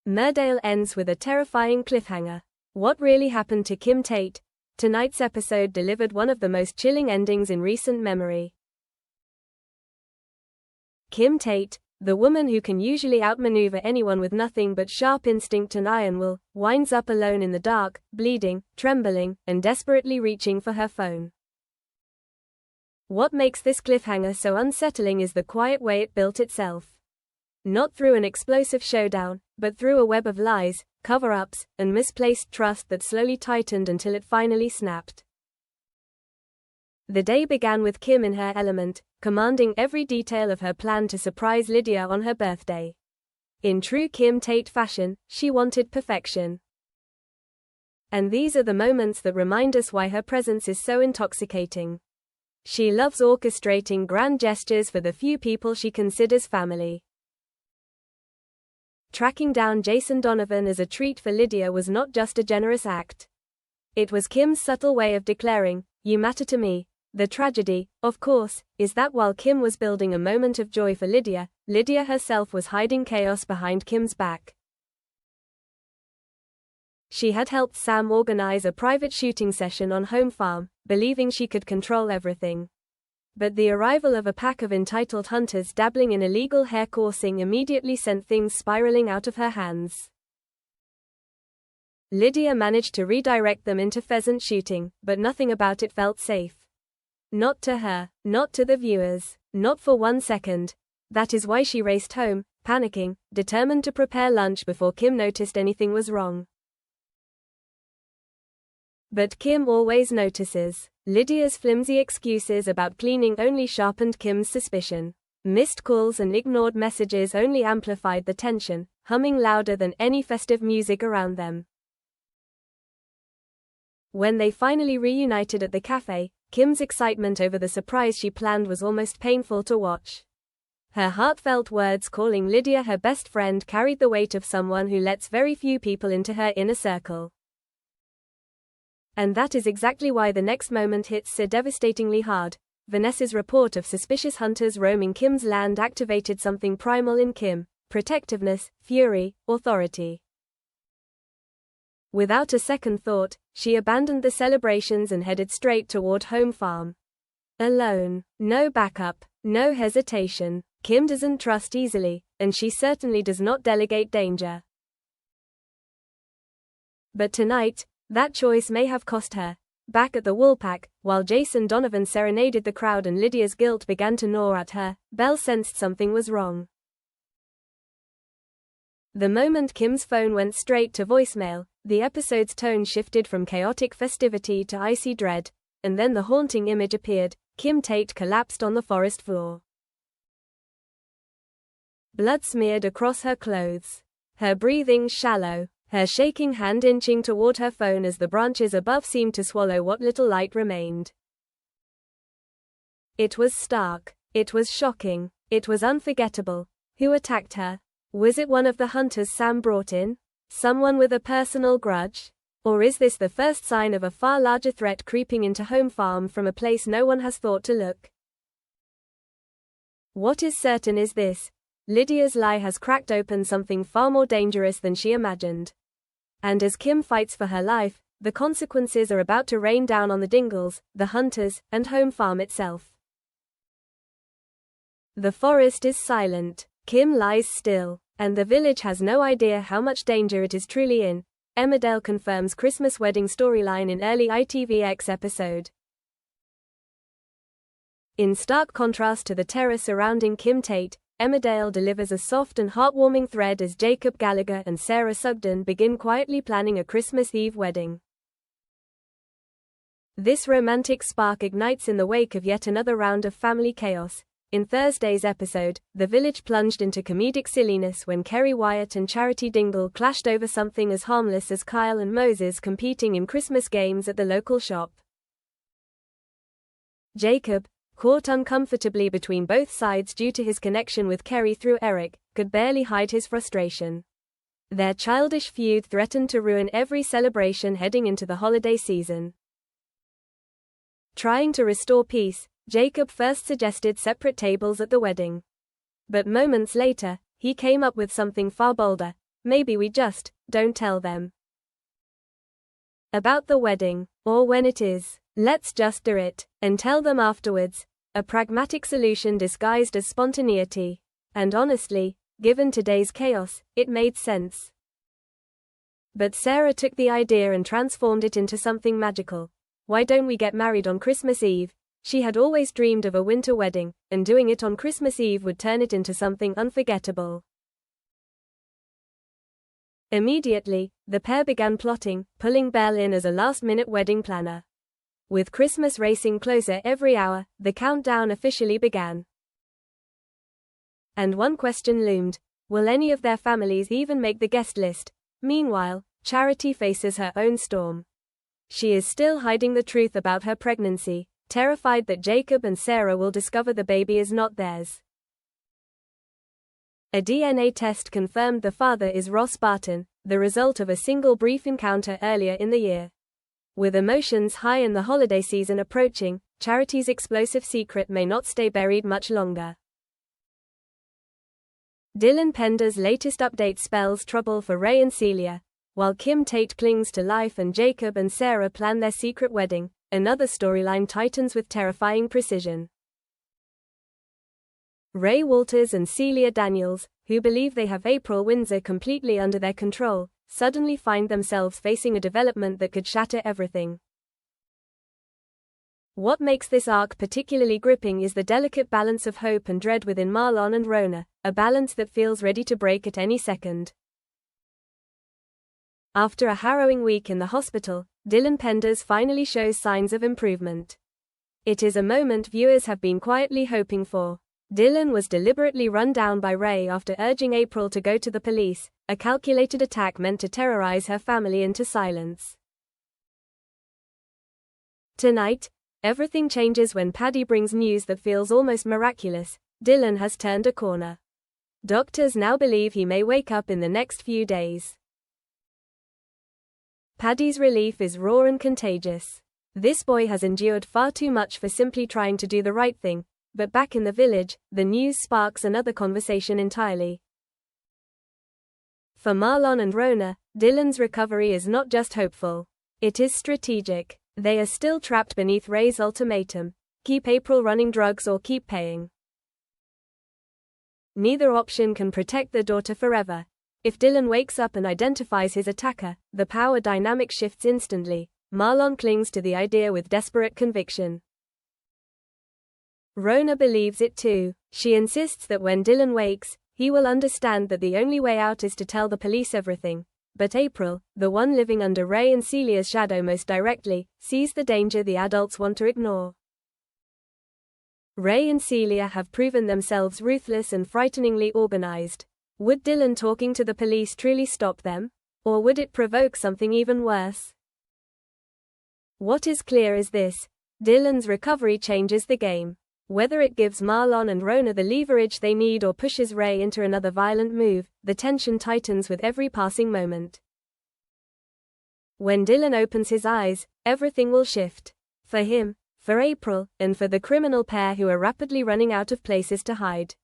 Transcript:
Murdale ends with a terrifying cliffhanger. What really happened to Kim Tate? Tonight's episode delivered one of the most chilling endings in recent memory. Kim Tate, the woman who can usually outmaneuver anyone with nothing but sharp instinct and iron will, winds up alone in the dark, bleeding, trembling, and desperately reaching for her phone. What makes this cliffhanger so unsettling is the quiet way it built itself. Not through an explosive showdown, but through a web of lies, cover-ups, and misplaced trust that slowly tightened until it finally snapped. The day began with Kim in her element, commanding every detail of her plan to surprise Lydia on her birthday. In true Kim Tate fashion, she wanted perfection. And these are the moments that remind us why her presence is so intoxicating. She loves orchestrating grand gestures for the few people she considers family. Tracking down Jason Donovan as a treat for Lydia was not just a generous act. It was Kim's subtle way of declaring, "You matter to me." The tragedy, of course, is that while Kim was building a moment of joy for Lydia, Lydia herself was hiding chaos behind Kim's back. She had helped Sam organize a private shooting session on Home Farm, believing she could control everything. But the arrival of a pack of entitled hunters dabbling in illegal hair coursing immediately sent things spiraling out of her hands. Lydia managed to redirect them into pheasant shooting, but nothing about it felt safe. Not to her, not to the viewers, not for 1 second. That is why she raced home, panicking, determined to prepare lunch before Kim noticed anything was wrong. But Kim always notices. Lydia's flimsy excuses about cleaning only sharpened Kim's suspicion. Missed calls and ignored messages only amplified the tension, humming louder than any festive music around them. When they finally reunited at the cafe, Kim's excitement over the surprise she planned was almost painful to watch. Her heartfelt words calling Lydia her best friend carried the weight of someone who lets very few people into her inner circle. And that is exactly why the next moment hits so devastatingly hard. Vanessa's report of suspicious hunters roaming Kim's land activated something primal in Kim: protectiveness, fury, authority. Without a second thought, she abandoned the celebrations and headed straight toward Home Farm. Alone, no backup, no hesitation. Kim doesn't trust easily, and she certainly does not delegate danger. But tonight, that choice may have cost her. Back at the Woolpack, while Jason Donovan serenaded the crowd and Lydia's guilt began to gnaw at her, Belle sensed something was wrong. The moment Kim's phone went straight to voicemail, the episode's tone shifted from chaotic festivity to icy dread, and then the haunting image appeared: Kim Tate collapsed on the forest floor. Blood smeared across her clothes. Her breathing shallow. Her shaking hand inching toward her phone as the branches above seemed to swallow what little light remained. It was stark. It was shocking. It was unforgettable. Who attacked her? Was it one of the hunters Sam brought in? Someone with a personal grudge? Or is this the first sign of a far larger threat creeping into Home Farm from a place no one has thought to look? What is certain is this: Lydia's lie has cracked open something far more dangerous than she imagined. And as Kim fights for her life, the consequences are about to rain down on the Dingles, the hunters, and Home Farm itself. The forest is silent. Kim lies still, and the village has no idea how much danger it is truly in. Emmerdale confirms Christmas wedding storyline in early ITVX episode. In stark contrast to the terror surrounding Kim Tate, Emmerdale delivers a soft and heartwarming thread as Jacob Gallagher and Sarah Sugden begin quietly planning a Christmas Eve wedding. This romantic spark ignites in the wake of yet another round of family chaos. In Thursday's episode, the village plunged into comedic silliness when Kerry Wyatt and Charity Dingle clashed over something as harmless as Kyle and Moses competing in Christmas games at the local shop. Jacob, caught uncomfortably between both sides due to his connection with Kerry through Eric, could barely hide his frustration. Their childish feud threatened to ruin every celebration heading into the holiday season. Trying to restore peace, Jacob first suggested separate tables at the wedding. But moments later, he came up with something far bolder: maybe we just don't tell them about the wedding, or when it is. Let's just do it and tell them afterwards. A pragmatic solution disguised as spontaneity. And honestly, given today's chaos, it made sense. But Sarah took the idea and transformed it into something magical. Why don't we get married on Christmas Eve? She had always dreamed of a winter wedding, and doing it on Christmas Eve would turn it into something unforgettable. Immediately, the pair began plotting, pulling Belle in as a last-minute wedding planner. With Christmas racing closer every hour, the countdown officially began. And one question loomed: will any of their families even make the guest list? Meanwhile, Charity faces her own storm. She is still hiding the truth about her pregnancy, terrified that Jacob and Sarah will discover the baby is not theirs. A DNA test confirmed the father is Ross Barton, the result of a single brief encounter earlier in the year. With emotions high and the holiday season approaching, Charity's explosive secret may not stay buried much longer. Dylan Pender's latest update spells trouble for Ray and Celia. While Kim Tate clings to life and Jacob and Sarah plan their secret wedding, another storyline tightens with terrifying precision. Ray Walters and Celia Daniels, who believe they have April Windsor completely under their control, suddenly find themselves facing a development that could shatter everything. What makes this arc particularly gripping is the delicate balance of hope and dread within Marlon and Rona, a balance that feels ready to break at any second. After a harrowing week in the hospital, Dylan Penders finally shows signs of improvement. It is a moment viewers have been quietly hoping for. Dylan was deliberately run down by Ray after urging April to go to the police, a calculated attack meant to terrorize her family into silence. Tonight, everything changes when Paddy brings news that feels almost miraculous. Dylan has turned a corner. Doctors now believe he may wake up in the next few days. Paddy's relief is raw and contagious. This boy has endured far too much for simply trying to do the right thing. But back in the village, the news sparks another conversation entirely. For Marlon and Rona, Dylan's recovery is not just hopeful. It is strategic. They are still trapped beneath Ray's ultimatum: keep April running drugs or keep paying. Neither option can protect their daughter forever. If Dylan wakes up and identifies his attacker, the power dynamic shifts instantly. Marlon clings to the idea with desperate conviction. Rona believes it too. She insists that when Dylan wakes, he will understand that the only way out is to tell the police everything. But April, the one living under Ray and Celia's shadow most directly, sees the danger the adults want to ignore. Ray and Celia have proven themselves ruthless and frighteningly organized. Would Dylan talking to the police truly stop them? Or would it provoke something even worse? What is clear is this: Dylan's recovery changes the game. Whether it gives Marlon and Rona the leverage they need or pushes Ray into another violent move, the tension tightens with every passing moment. When Dylan opens his eyes, everything will shift. For him, for April, and for the criminal pair who are rapidly running out of places to hide.